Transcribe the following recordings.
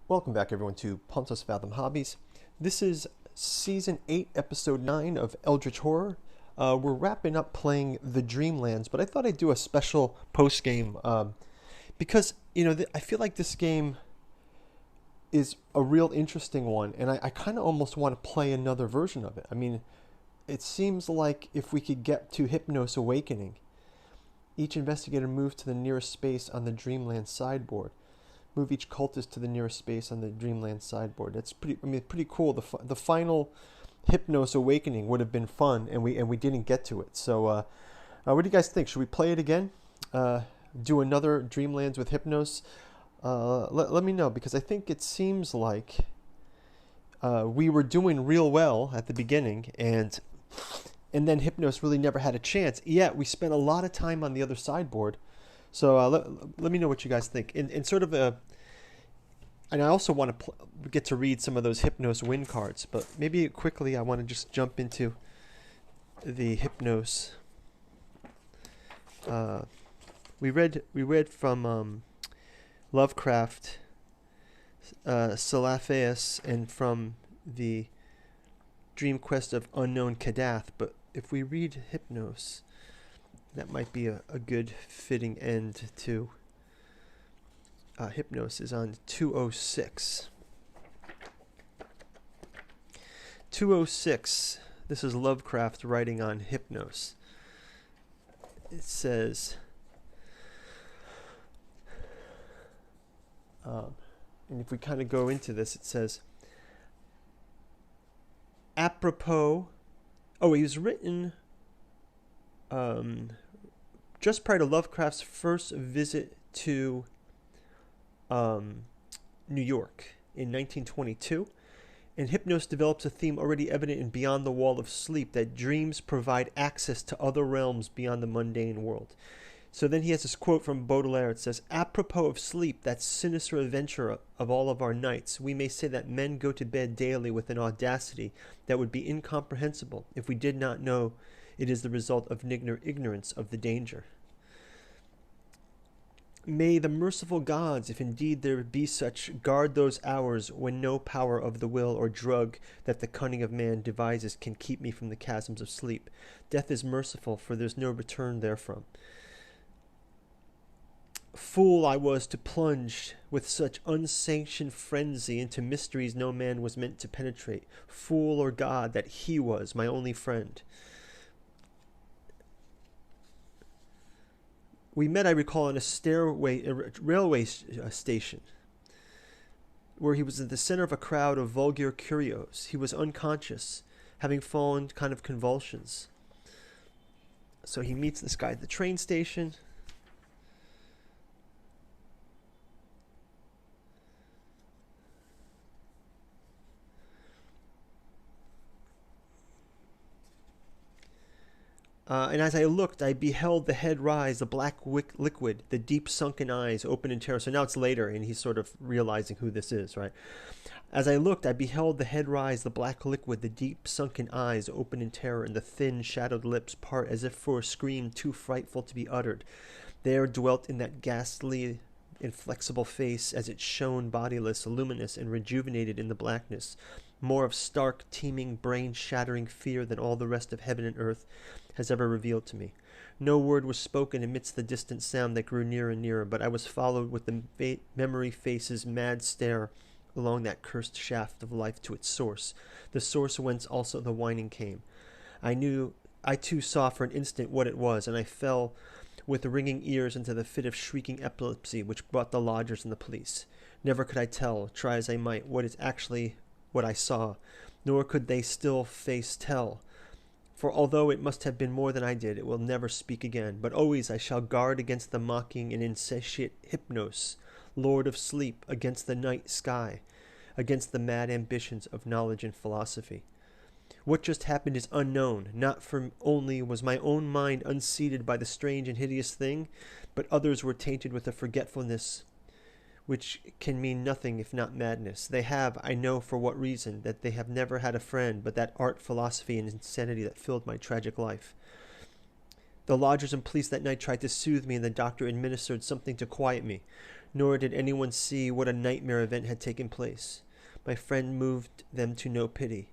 Welcome back, everyone, to Pontos Fathom Hobbies. This is Season 8, Episode 9 of Eldritch Horror. We're wrapping up playing the Dreamlands, but I thought I'd do a special post-game because, I feel like this game is a real interesting one, and I kind of almost want to play another version of it. I mean, it seems like if we could get to Hypnos Awakening, each investigator moves to the nearest space on the Dreamland sideboard. Move each cultist to the nearest space on the Dreamland sideboard. That's pretty cool. The final Hypnos Awakening would have been fun, and we didn't get to it. So, what do you guys think? Should we play it again? Do another Dreamlands with Hypnos? Let me know, because I think it seems like we were doing real well at the beginning, and then Hypnos really never had a chance. Yet we spent a lot of time on the other sideboard. So let me know what you guys think. In sort of a, and I also want to get to read some of those Hypnos win cards, but maybe quickly I want to just jump into the Hypnos. We read from Lovecraft, Salafeus, and from the Dream Quest of Unknown Kadath. But if we read Hypnos, that might be a good fitting end to Hypnos is on 206. 206, this is Lovecraft writing on Hypnos. It says, and if we kind of go into this, it says, apropos, he was written just prior to Lovecraft's first visit to New York in 1922, and Hypnos develops a theme already evident in Beyond the Wall of Sleep, that dreams provide access to other realms beyond the mundane world. So then he has this quote from Baudelaire. It says, apropos of sleep, that sinister adventure of all of our nights, we may say that men go to bed daily with an audacity that would be incomprehensible if we did not know it is the result of ignorance of the danger. May the merciful gods, if indeed there be such, guard those hours when no power of the will or drug that the cunning of man devises can keep me from the chasms of sleep. Death is merciful, for there's no return therefrom. Fool I was to plunge with such unsanctioned frenzy into mysteries no man was meant to penetrate. Fool or god that he was, my only friend. We met, I recall, on a railway station, where he was at the center of a crowd of vulgar curios. He was unconscious, having fallen kind of convulsions. So he meets this guy at the train station. And as I looked, I beheld the head rise, the black liquid, the deep sunken eyes open in terror. So now it's later, and he's sort of realizing who this is, right? As I looked, I beheld the head rise, the black liquid, the deep sunken eyes open in terror, and the thin, shadowed lips part as if for a scream too frightful to be uttered. There dwelt in that ghastly, inflexible face, as it shone bodiless, luminous, and rejuvenated in the blackness, more of stark, teeming, brain-shattering fear than all the rest of heaven and earth has ever revealed to me. No word was spoken amidst the distant sound that grew nearer and nearer, but I was followed with the memory face's mad stare along that cursed shaft of life to its source, the source whence also the whining came. I too saw for an instant what it was, and I fell with ringing ears into the fit of shrieking epilepsy which brought the lodgers and the police. Never could I tell, try as I might, what is actually what I saw, nor could they still face tell. For although it must have been more than I did, it will never speak again. But always I shall guard against the mocking and insatiate Hypnos, lord of sleep, against the night sky, against the mad ambitions of knowledge and philosophy. What just happened is unknown. Not for only was my own mind unseated by the strange and hideous thing, but others were tainted with a forgetfulness which can mean nothing if not madness. They have, I know for what reason, that they have never had a friend but that art, philosophy, and insanity that filled my tragic life. The lodgers and police that night tried to soothe me, and the doctor administered something to quiet me. nor did anyone see what a nightmare event had taken place. My friend moved them to no pity,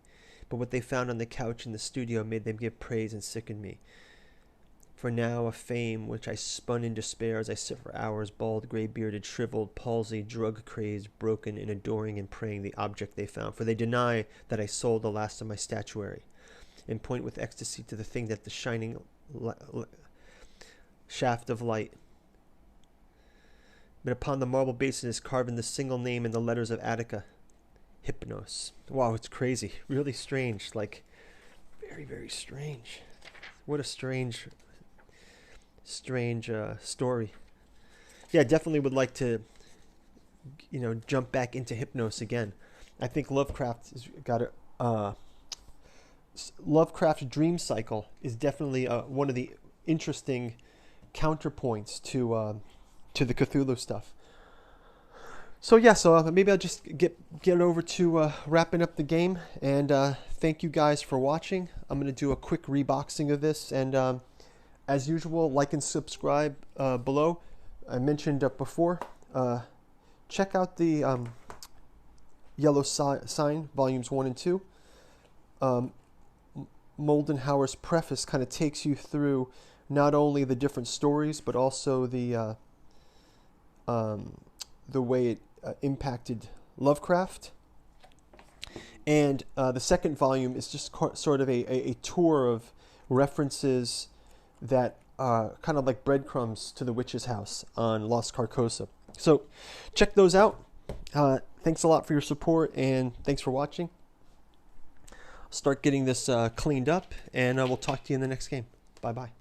but what they found on the couch in the studio made them give praise and sickened me. For now, a fame which I spun in despair as I sit for hours, bald, gray-bearded, shriveled, palsied, drug-crazed, broken, and adoring and praying the object they found. For they deny that I sold the last of my statuary, and point with ecstasy to the thing that the shining shaft of light. But upon the marble basin is carved in the single name in the letters of Attica, Hypnos. Wow, it's crazy. Really strange. Like, very, very strange. What a strange story. Yeah, definitely would like to, jump back into Hypnos again. I think Lovecraft has got a Lovecraft's dream cycle is definitely one of the interesting counterpoints to the Cthulhu stuff. So yeah, maybe I'll just get over to wrapping up the game, and thank you guys for watching. I'm gonna do a quick reboxing of this, and as usual, like and subscribe below. I mentioned before, check out the Yellow Sign volumes 1 and 2. Moldenhauer's preface kind of takes you through not only the different stories, but also the way it impacted Lovecraft. And the second volume is just sort of a tour of references that are kind of like breadcrumbs to the witch's house on Lost Carcosa. So check those out. Thanks a lot for your support, and thanks for watching. Start getting this cleaned up, and we'll talk to you in the next game. Bye-bye.